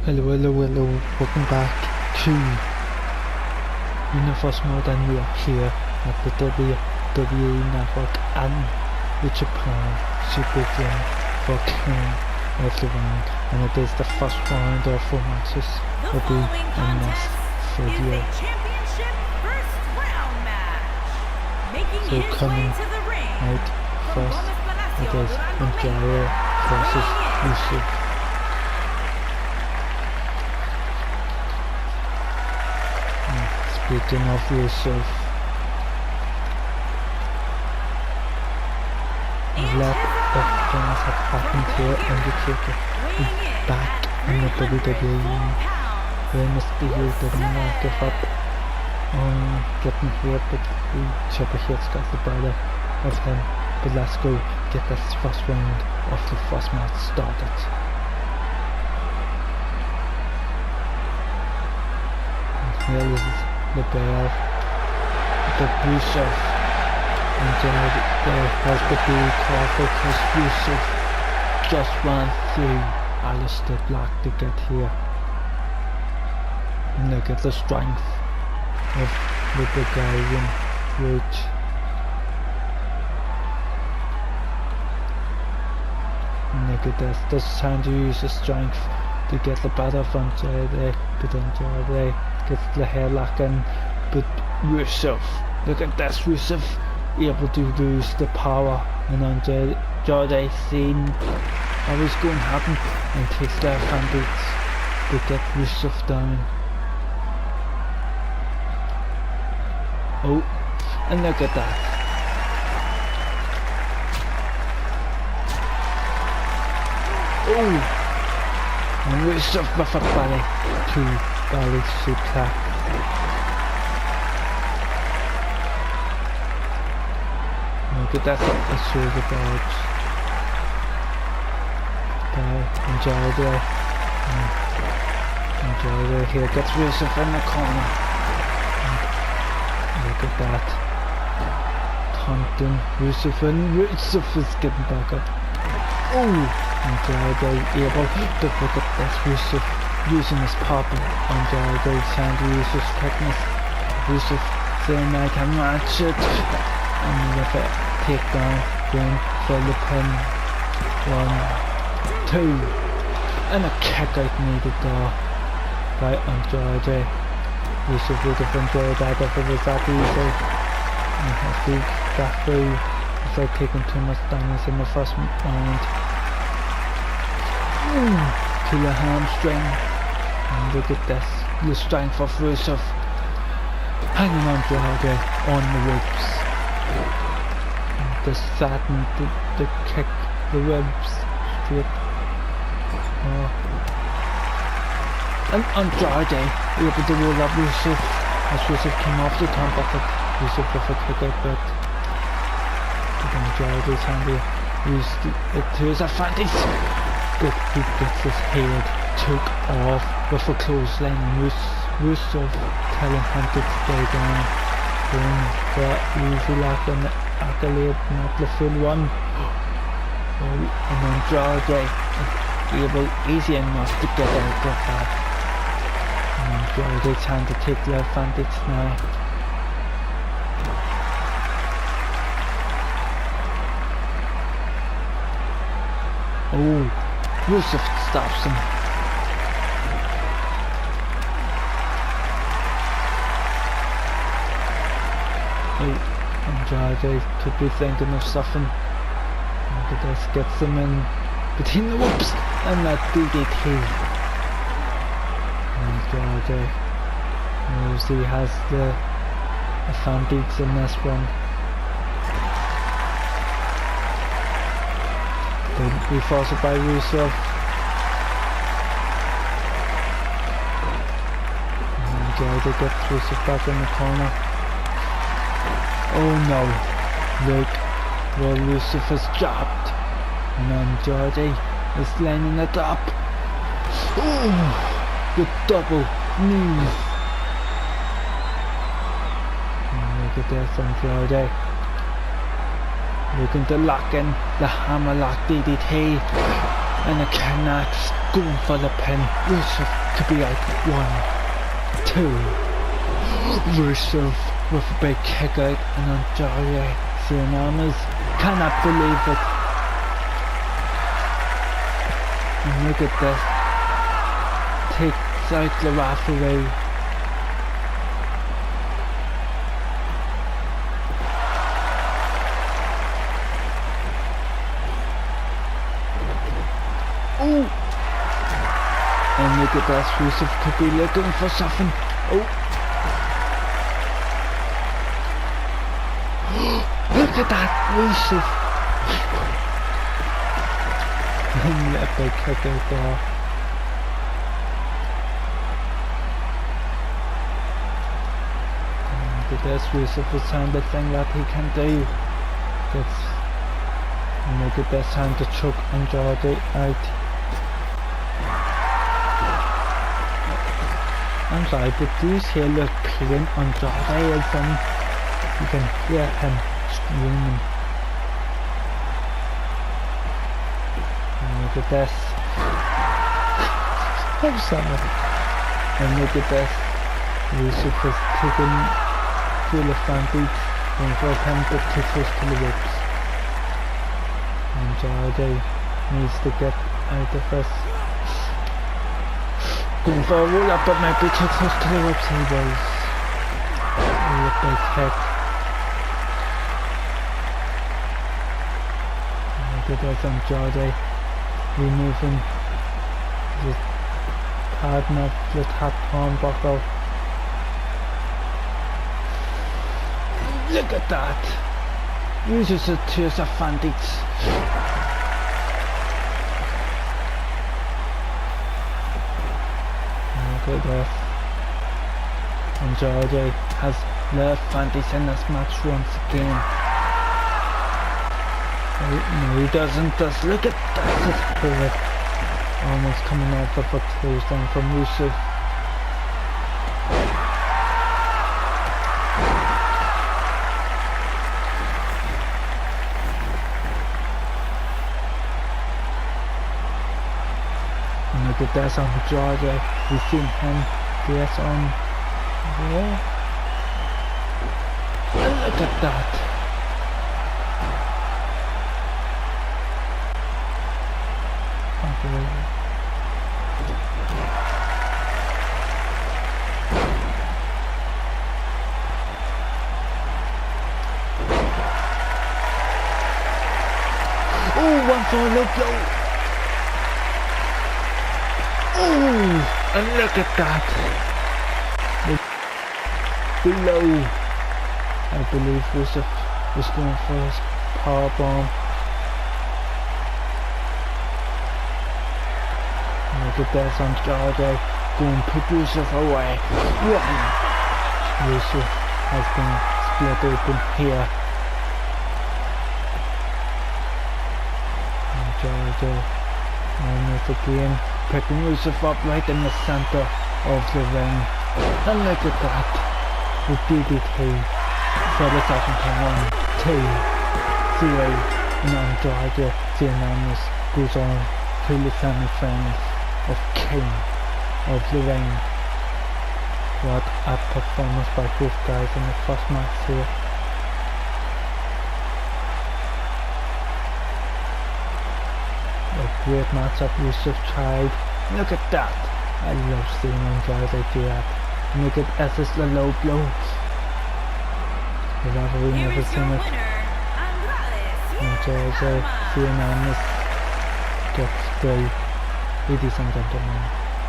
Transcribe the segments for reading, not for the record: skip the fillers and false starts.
Hello, welcome back to Universe Mode, and we are here at the WWE Network and the Japan Super Jam for King of the Ring, and it is the first round of 4 matches will be in this video. So coming out first, it is Andrade versus Rusev. Speaking of Rusev, a lot of things have happened here in the cricket. Back in the WWE, Rey Mysterio didn't want to give up on getting here, but Triple H's got the better of him. But let's go get this first round of the first match started. And here is the bell, the Rusev, and there has to be careful because Rusev just ran through Alistair Black to get here. And look at the strength of the guy in Roach. And look at this, just trying to use his strength to get the better of Andrade, but Andrade gets the hairlock in, but Rusev, look at this, Rusev able to use the power, and Andrade seeing what was going to happen and takes the advantage to get Rusev down. Oh, and look at that. Oh! And Rusev with a belly suplex. Look at that, a shoulder barge. Andrade here gets Rusev in the corner. And look at that. Taunting Rusev, and Rusev is getting back up. Oh! Andrade able to look at this, Rusev using his pop, Andrade trying to use his quickness. Rusev saying I can match it, and with it takedown, going for the pin. 1, 2, and a kick out needed there by Andrade. Rusev would have enjoyed that if it was that easy. And I think got through without taking too much damage in the first round. To the hamstring, and look at this, the strength of Rusev hanging on Andrade on the ribs, and the satin, the kick, the ribs straight. And Andrade able to roll up Rusev as Rusev came off the top of it. Rusev with a kick out, but Andrade trying to use it to his advantage. But he gets his head took off with a clothesline, and Rusev telling him to stay down. Going for easy lock and accolade, not the full one. Oh, and Andrade is able easy enough to get out of that. And Andrade trying to take the advantage now. Oh! Rusev stops him. Oh, Andrade could be thinking of something. Look at this, gets him in between the whoops and that DDT. Andrade knows he has the advantage in this one. Don't be forced by Rusev. Andrade gets Rusev back in the corner. Oh no, look where Rusev is dropped, and Andrade is laying it up. Oh, the double knees. And look at this, Andrade looking to lock in the hammerlock DDT. And the Canucks going for the pin. Rusev could be like 1, 2. Rusev with a big kick out, and Andrade Cien cannot believe it. And look at this. Takes out the referee. Ooh. And look at this, Rusev could be looking for something. Oh. Look at that, Rusev. And that big kick out there. And look at this, Rusev is trying the thing that he can do. And look at this, time to choke Andrade out. I'm sorry, but these here look pain Andrade is in. You can hear him screaming. And look at this. I'm sorry. And look at this. Rusev is taking full advantage and for him to kick us to the ropes. Andrade needs to get out of this. Going for a roll up, but maybe too close to the ropes. He was. A big kick. Look at this, Andrade removing the padding of the top turnbuckle. Look at that! Uses it to his advantage. Look at this. Andrade has the advantage in this match once again. No, he doesn't. Just look at that. It's almost coming off of a clothesline from Rusev. And look at this on Andrade. We've seen him get on there. And look at that. Oh, one for a low blow. Oh, and look at that. Below. I believe Rusev was going for his powerbomb. Look at this, Andrade going to put Rusev away. One. Rusev has been split open here. Andrade, almost again, picking Rusev up right in the center of the ring. And look at that. The DDT for the second time. 1, 2, 3. And Andrade Cien goes on to the semi-finals of King of the Ring. What a performance by both guys in the first match here. A great matchup. Rusev tried. Look at that. I love seeing Andrade do that. Look at this is the low blow. The referee never seen it. Andrade Cien gets through. Ladies and gentlemen,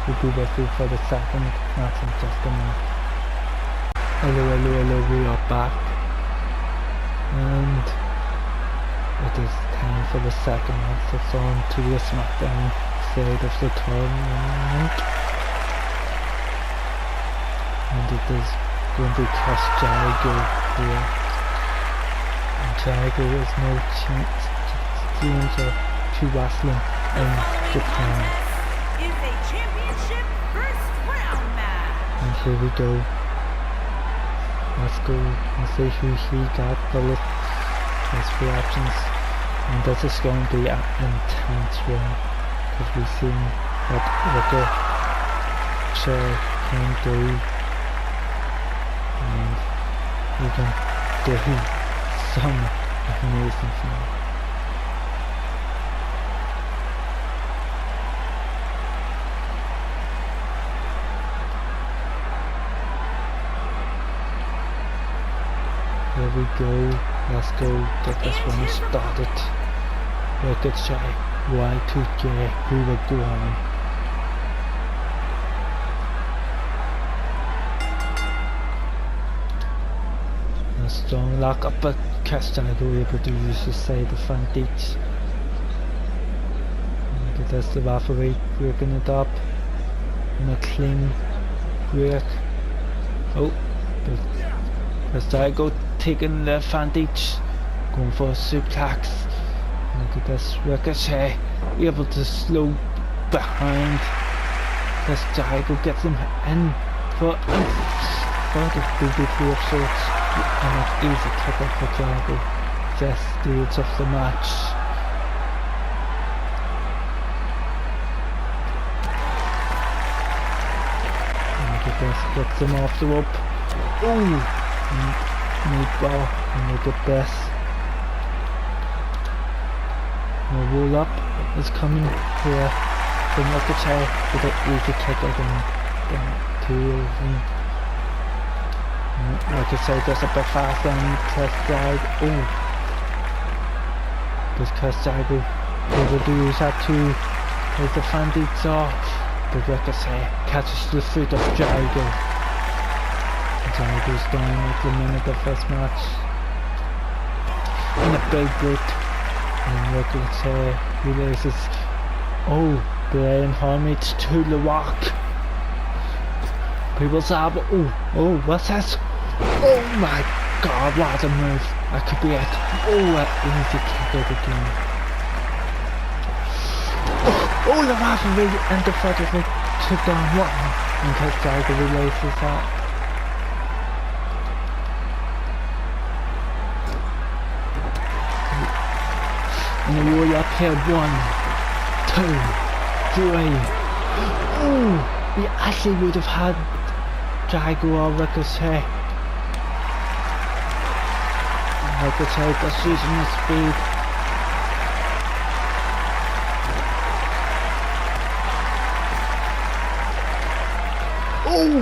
we'll be with you for the second match in just a minute. Hello, we are back. And it is time for the second match. It's on to the SmackDown side of the tournament. And it is going to be Chris Jericho here. And Jericho is no change to wrestling in Japan. And here we go. Let's go and see who he got for the first reactions. And this is going to be an intense one. Because we've seen what Ricochet can do, and we can do some amazing things. Here we go, let's go get this one started. Ricochet, Y2J, we will go on. A strong lock up, but Castello able to use the side advantage. Look, that's the referee breaking it up. And a clean break. Oh, but Castello taking the advantage, going for a suplex. Look at this, Ricochet able to slow behind. Castello gets him in for the DDT of sorts, and an easy kick out for Castello. Just stage of the match. Look at this, gets him off the rope. Oh! Meatball, and look at this. The roll up is coming here from Ricochet with an easy kick out and two of them. Ricochet does a bit faster and Castello. Oh! Does Castello able to use that to take the advantage off? But Ricochet catches the foot of Jago. Jago's down at the minute of this match. In a big boot. And Ricochet realizes, oh, Brian Homage to the rock. People sab, oh, what's this? Oh my god, what a move. That could be it. Oh, an easy kick out again. Oh, the referee and the photographer took down one. And Castello realizes that. And the roll up here, 1, 2, 3. Ooh, we actually would have had Jago or Ricochet. Ricochet just using his speed. Oh,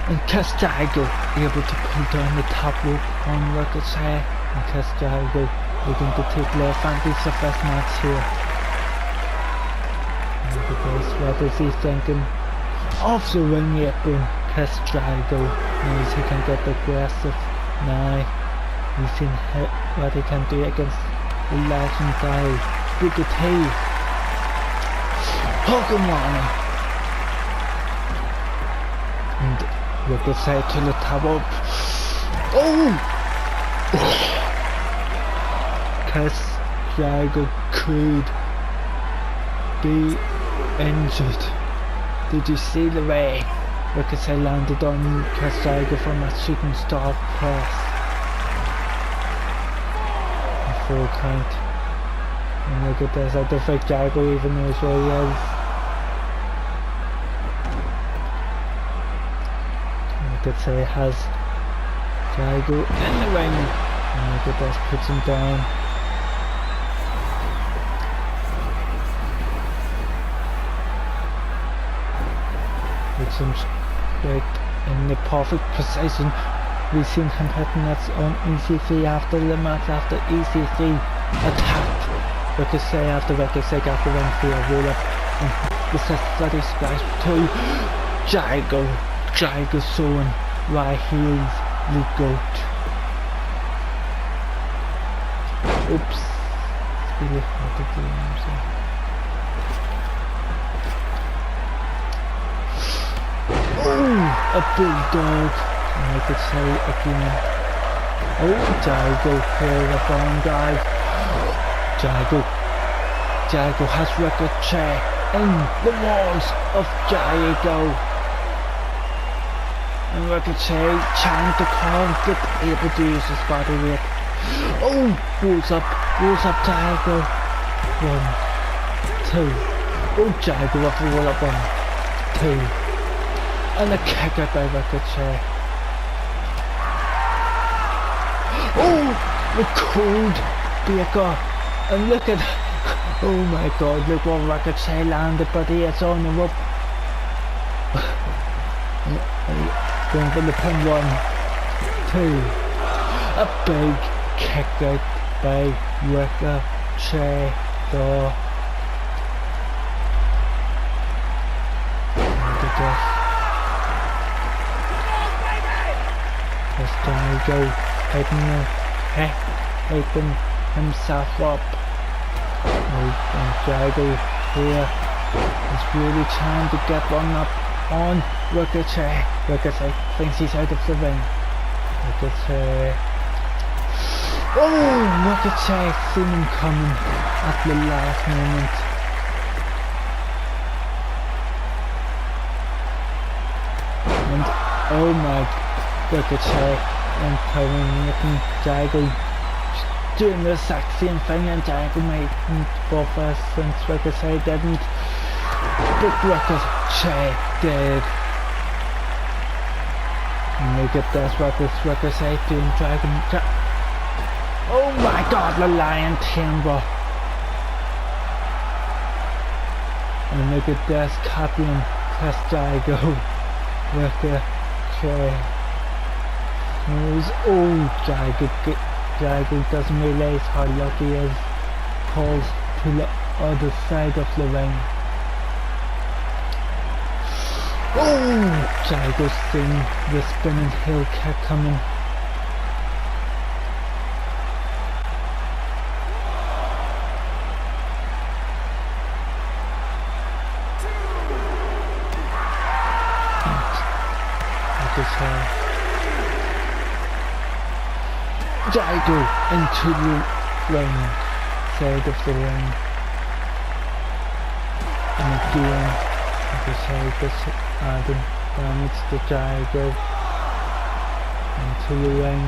and Castello able to pull down the top rope on Ricochet, and Castello looking to take the advantage of this match here. Because what is he thinking? Off the ring apron, Castello knows he can get aggressive. Now we've seen what he can do against the legendary Booker T. Pokemon! And Ricochet to the top up. Oh! Castello could be injured. Did you see the way Ricochet landed on Castello from a shooting star press? A full count. And look at this, I don't think Jago even knows where he is. Ricochet has Jago in the ring. And look at this, puts him down. Puts him straight in the perfect position. We've seen him hitting that on EC3 after the match, after EC3 attacked Ricochet after Ricochet got the ring for a roll up. And the steady splash to Jago. Jago showing why he is the GOAT. Oops. Really hard to do himself. Oh, a bulldog. And I could say again. Oh, Jago here, a bomb dive. Jago has Ricochet in the walls of Jago. And Ricochet trying to get able to use his body weight. Oh, rolls up Jago. 1, 2, Oh, Jericho with a roll up on 2. And a kick out by Ricochet. Oh, the cold breaker. And look at, oh my god, look what Ricochet landed, but he is on the rope. Going for the pin. 1, 2. A big kick out by Ricochet. Look at this. This Jericho hyping himself up. And Jericho here is really trying to get one up on Ricochet. Ricochet thinks he's out of the ring. Ricochet. Oh, Ricochet seen him coming at the last moment. And oh my, Ricochet empowering Jericho, doing the exact same thing, and Jericho making both us since Ricochet didn't. But Ricochet did. And look at this, what this Ricochet doing, oh my god, the lion timber. And look at this, copying Chris Jericho. Ricochet. Oh, Jericho doesn't realise how lucky he is. Calls to the other side of the ring. Oh, Jericho's seeing the spinning heel kick coming. Jericho into the ring, side of the ring, and again, Jericho adding damage to Jericho into the ring.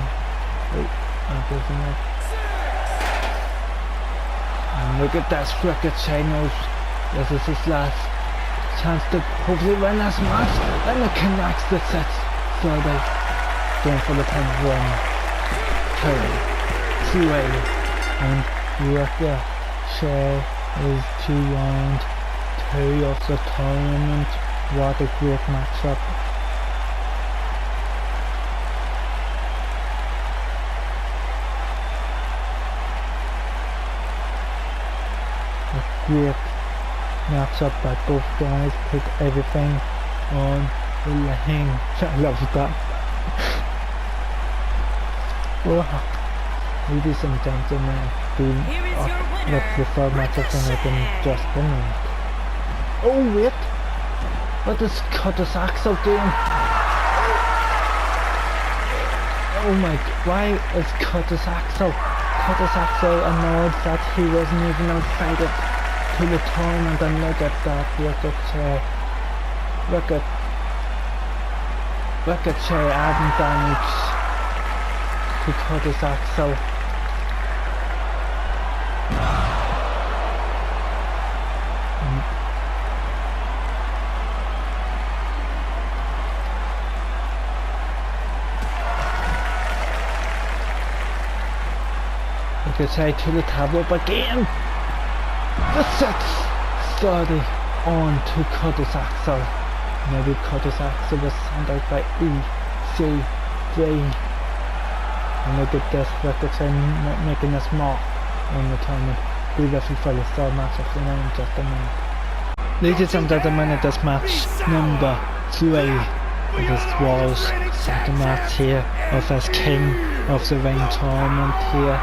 Oh, that isn't it. And look at this, Ricochet knows this is his last chance to hopefully win this match, and it connects the set. So they going for the pin. 1, 2, 3, and Ricochet is to round 2 of the tournament. What a great matchup. A great matchup by both guys, put everything on the line. I love that. Wow. Ladies and gentlemen, that's the third match of the night in just a minute. Oh wait! What is Curtis Axel doing? Oh my, why is Curtis Axel annoyed that he wasn't even invited to the tournament? And look at that, Ricochet adding damage to Curtis Axel. Ricochet to the tablet again. The 6:30 on to Curtis Axel. Maybe Curtis Axel was sent out by EC3. And look at this, Ricochet making a mark on the tournament. Be ready for the third match of the night in just a minute. Ladies and gentlemen, it is match number 3. This was second match here of this King of the Ring tournament here.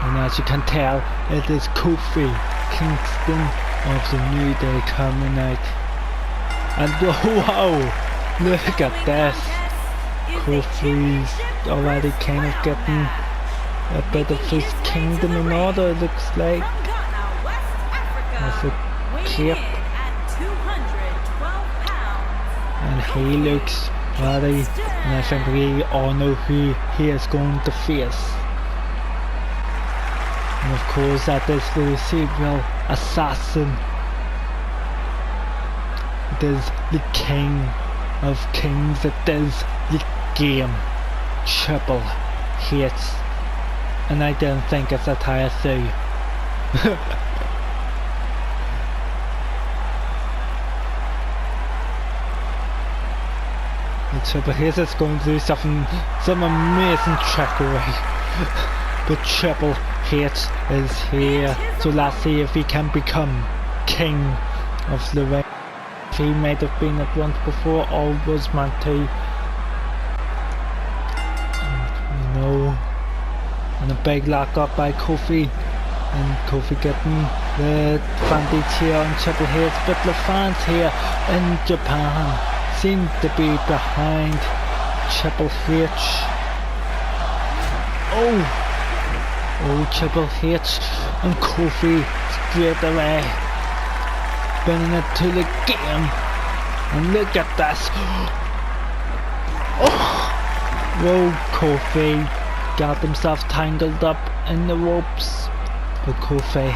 And as you can tell, it is Kofi Kingston of the New Day coming out. And wow, look at this. Kofi's already kind of getting a bit of his kingdom in order, it looks like. There's a clip. And he looks ready, and I think we all know who he is going to face. And of course that is the serial assassin It is the king of kings. It is the game. Triple H. And I don't think it's a tire through. The Triple H is going to do some amazing trickery. But Triple H is here, so let's see if he can become king of the ring. He might have been it once before, or was meant to. And a big lock up by Kofi, and Kofi getting the advantage here on Triple H, but the fans here in Japan seem to be behind Triple H. Oh, Triple H and Kofi straight away, bringing it to the game, and look at this. Whoa, Kofi got himself tangled up in the ropes. But Kofi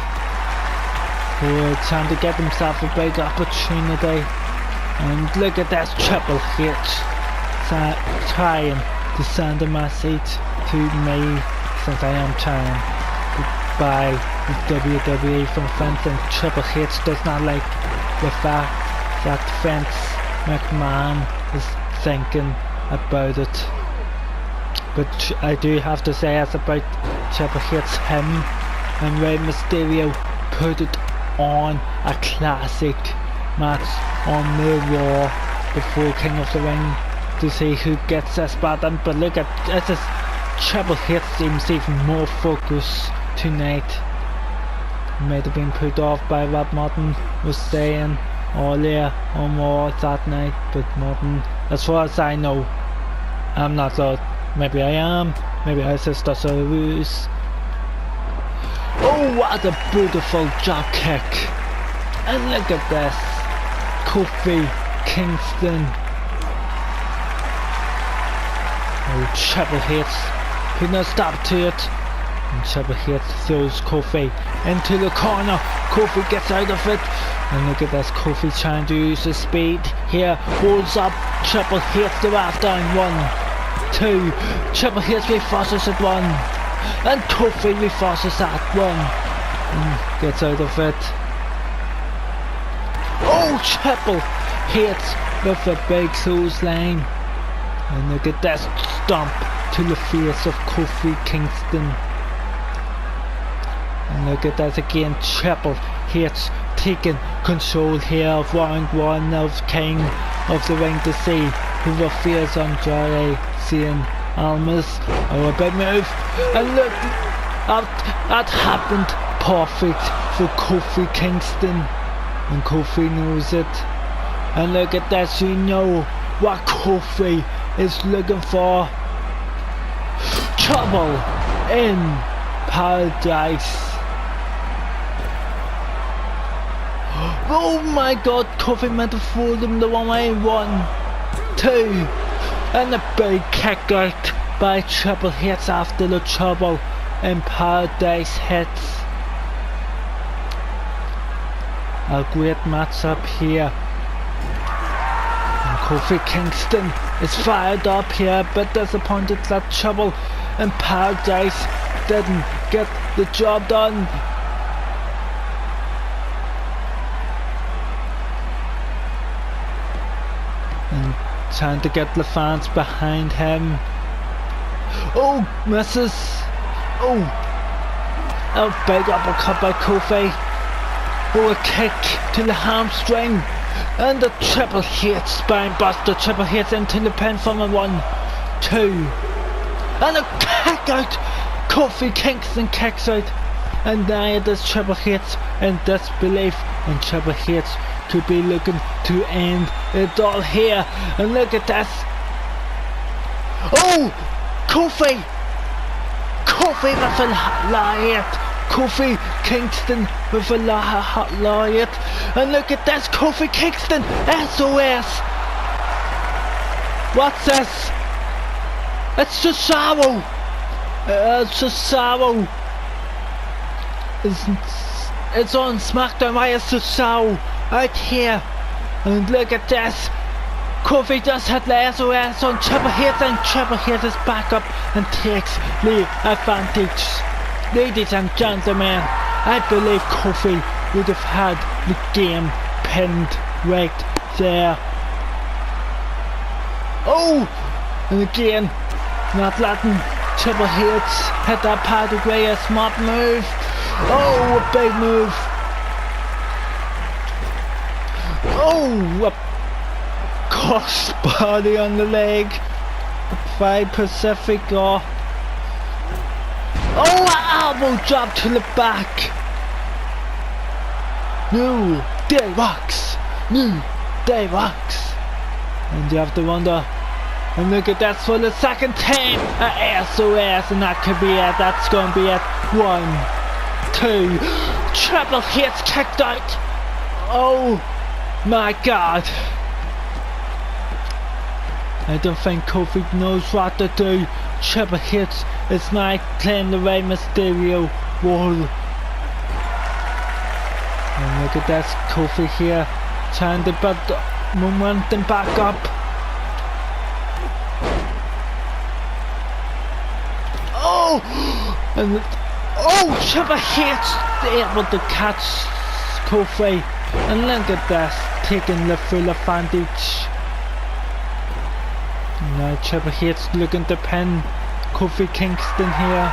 trying to get himself a big opportunity. And look at that, Triple H trying to send a message to me, since I am trying to buy the WWE from Vince, and Triple H does not like the fact that Vince McMahon is thinking about it. But I do have to say, as about Triple H, him and Rey Mysterio put it on a classic match on the Raw before King of the Ring to see who gets this button. But look at this, Triple H seems even more focused tonight. Might have been put off by what Martin was saying earlier on Raw that night, but Martin, as far as I know, I'm not allowed. Maybe I am, maybe I just that's a ruse. Oh, what a beautiful drop kick. And look at this, Kofi Kingston. Oh, Triple H putting a stop to it. And Triple H throws Kofi into the corner. Kofi gets out of it. And look at this, Kofi trying to use his speed here. Holds up Triple H the after and 1, 2, Triple H reforces at 1, and Kofi reforces at 1, and gets out of it. Oh, Triple H with a big clothesline, and look at that stomp to the face of Kofi Kingston. And look at that again, Triple H taking control here of round 1 of King of the Ring to see who will face Andrade Cien Almas. Oh, a big move, and look, that happened perfect for Kofi Kingston, and Kofi knows it. And look at this, you know what Kofi is looking for. Trouble in Paradise. Oh my god, Kofi meant to fool them the one way. 1, 2, and a big kick out by Triple H after the Trouble in Paradise hits. A great matchup here. And Kofi Kingston is fired up here, but disappointed that Trouble in Paradise didn't get the job done. And trying to get the fans behind him. Oh, misses. Oh, a big uppercut by Kofi. Oh, a kick to the hamstring. And the Triple H spine buster. Triple H into the pin from a 1, 2. And a kick out. Kofi Kingston kicks out. And now it is Triple H in disbelief. And Triple H could be looking to end it all here. And look at this. Oh, Kofi with a lariat. Kofi Kingston with a lariat. And look at this, Kofi Kingston, SOS. What's this? It's Cesaro. Cesaro. It's on SmackDown. Why is Cesaro out here And look at this. Kofi just had the SOS on Triple H, and Triple H is back up and takes the advantage. Ladies and gentlemen, I believe Kofi would have had the game pinned right there. Oh! And again, not letting Triple H hit that pedigree, a smart move. Oh, a big move. Oh, a cross body on the leg by Pacific. Oh, an elbow drop to the back. New Day Rocks. New Day Rocks. And you have to wonder, and look at that for the second time, a SOS, and that could be it. That's going to be it. 1, 2, Triple H kicked out. Oh my God. I don't think Kofi knows what to do. Triple H is now playing the Rey Mysterio role. And look at this, Kofi here trying to build momentum back up. Oh! And Triple H able to catch Kofi. And look at this, taking the full advantage. Now Triple H looking to pin Kofi Kingston here.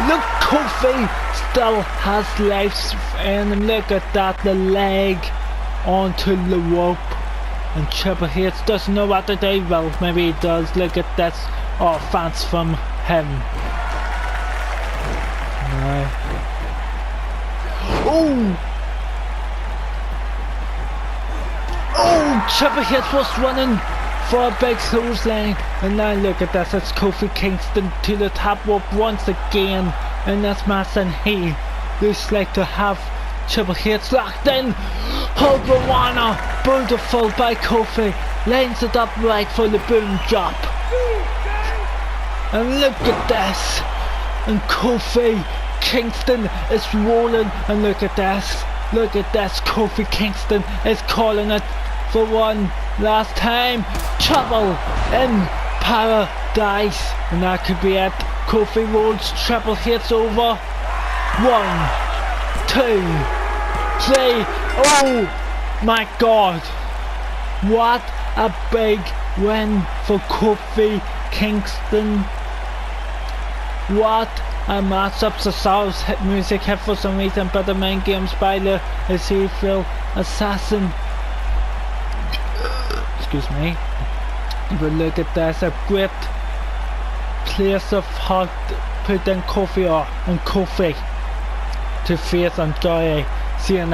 Look, Kofi still has legs, and look at that, the leg onto the rope. And Triple H doesn't know what to do. Well, maybe he does. Look at this offense from him. Now. Oh, Triple H was running for a big clothesline, and now look at this, it's Kofi Kingston to the top rope once again in this match, and he looks like to have Triple H locked in. Hogarwana, beautiful by Kofi, lines it up right for the boom drop. And look at this, and Kofi Kingston is rolling, and look at this, Kofi Kingston is calling it for one last time. Trouble in paradise, and that could be it. Kofi rolls Triple H over. 1, 2, 3. Oh my God, what a big win for Kofi Kingston. What a matchup. Cesaro's hit music hit for some reason, but the main game's by the Ezekiel Assassin. Excuse me. But look at this, a great place of heart put in Kofi and Kofi to face Andrade Cien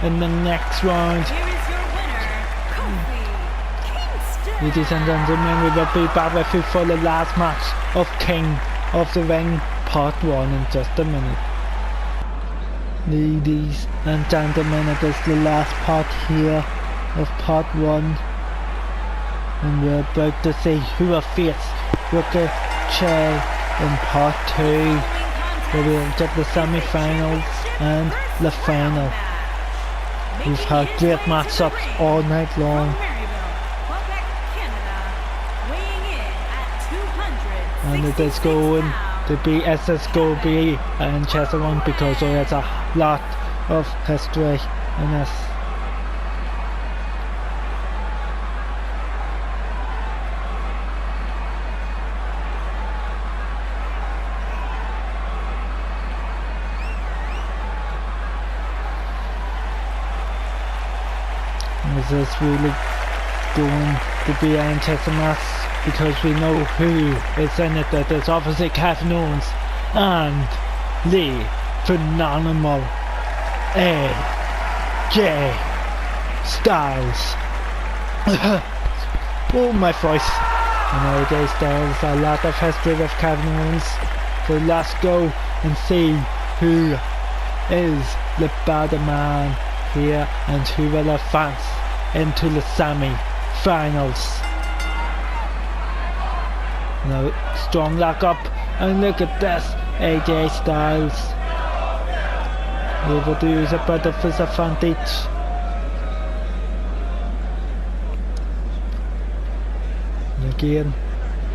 in the next round. Here is your winner, Kofi Kingston. Ladies and gentlemen, we will be back with you for the last match of King of the Ring Part 1 in just a minute. Ladies and gentlemen, it is the last part here of Part 1. And we're about to see who will face Ricochet in Part 2, where we'll get the semi-finals and the final. We've had great matchups all night long, and it is going to be SSGOB and Chester one because there's a lot of history in this. This is really going to be an interesting match because we know who is in it. That is obviously Kevin Owens and the phenomenal AJ Styles. Oh, my voice. And AJ Styles, a lot of history with Kevin Owens. So let's go and see who is the better man here and who will advance into the semi-finals. Now, strong lock up, and look at this, AJ Styles. able to use a bit of his advantage. And again,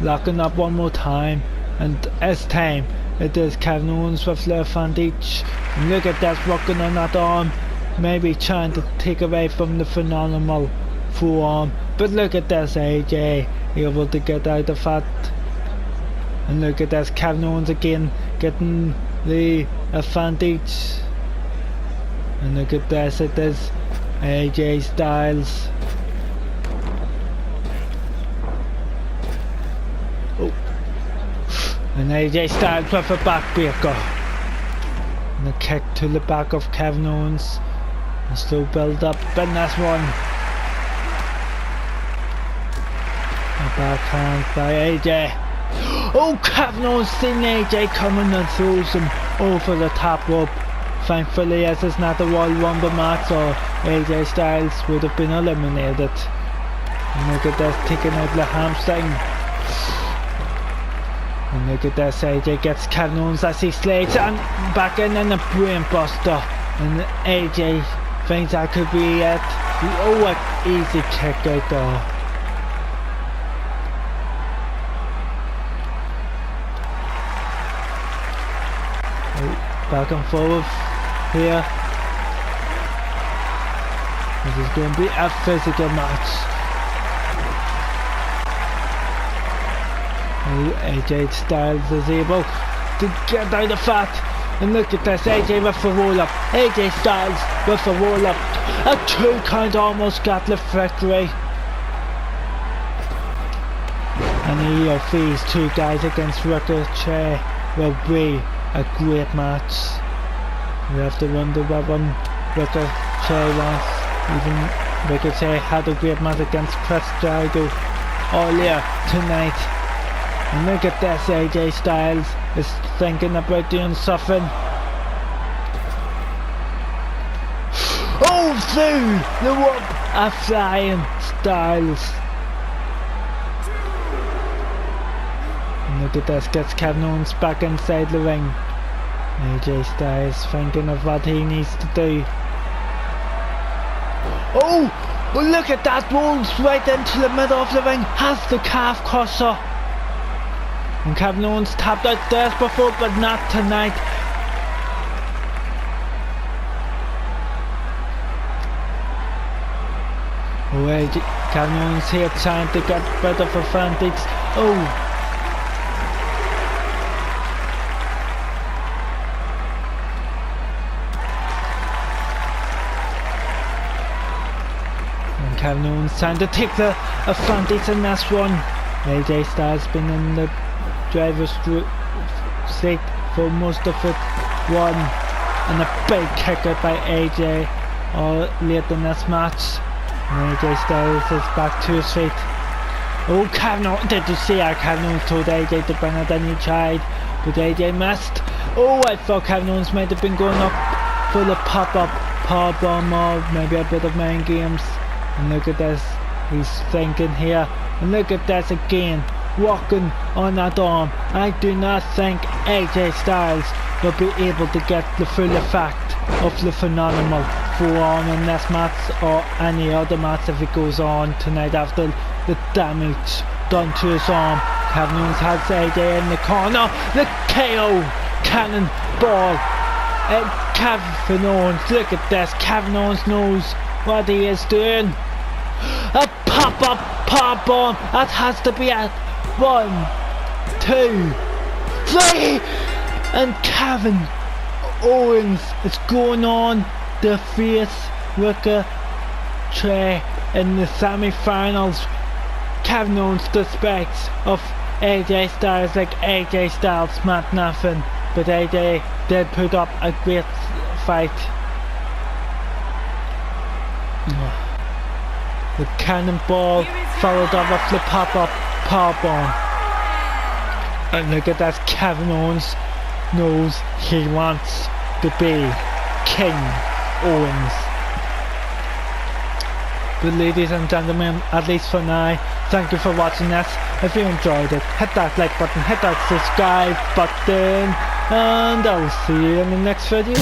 locking up one more time, and this time it is Kevin Owens with the advantage. And look at that, working on that arm, maybe trying to take away from the phenomenal forearm. But look at this, AJ able to get out of that. And look at this, Kevin Owens again getting the advantage. And look at this, it is AJ Styles. Oh. And AJ Styles with a backbreaker. And a kick to the back of Kevin Owens. A slow build up, and that's one. A backhand by AJ. Oh, Kevin Owens seen AJ coming and throws him over the top rope. Thankfully, as it's not a Royal Rumble match, or AJ Styles would have been eliminated. And look at this, taking out the hamstring. And look at this, AJ gets Kevin Owens as he slides and back in, and a brain buster. And AJ thinks that could be it. Oh, what easy kick out there. Back and forth here. This is going to be a physical match. AJ Styles is able to get out of that. And look at this, AJ with the roll up. AJ Styles with the roll up. A 2 count almost got the victory. And he of these two guys against Ricochet will be a great match. We have to wonder whether Ricochet wants. Even Ricochet had a great match against Chris Jericho earlier tonight. And look at this, AJ Styles is thinking about doing something. Oh, through the whoop, a flying Styles. And look at this, gets Kevin Owens back inside the ring. AJ Styles thinking of what he needs to do. Oh, well, look at that, rolls right into the middle of the ring, has the calf crusher. And Kevin Owens tapped out there before, but not tonight. Oh, AJ, Kevin Owens here trying to get rid of advantage. Oh. Kevin Owens trying to take the advantage in this one. AJ Styles been in the driver's seat for most of it. One, and a big kick out by AJ late in this match. And AJ Styles is back to his feet. Oh, Kevin Owens, did you see how Kevin Owens told AJ to bring it in? He tried, but AJ missed. Oh, I thought Kevin Owens might have been going up for the pop-up powerbomb or maybe a bit of mind games. And look at this, he's thinking here. And look at this again, walking on that arm. I do not think AJ Styles will be able to get the full effect of the phenomenal forearm in this match or any other match if it goes on tonight after the damage done to his arm. Kevin Owens has AJ in the corner. The KO cannonball. Kevin Owens, look at this. Kevin Owens knows what he is doing. A pop-up powerbomb. That has to be at 1, 2, 3. And Kevin Owens is going on to face Ricochet in the semi-finals. Kevin Owens suspects of AJ Styles like AJ Styles meant nothing, but AJ did put up a great fight. The cannonball followed up with the pop-up powerbomb. And look at that, Kevin Owens knows he wants to be King Owens. But ladies and gentlemen, at least for now, thank you for watching this. If you enjoyed it, hit that like button, hit that subscribe button, and I'll see you in the next video.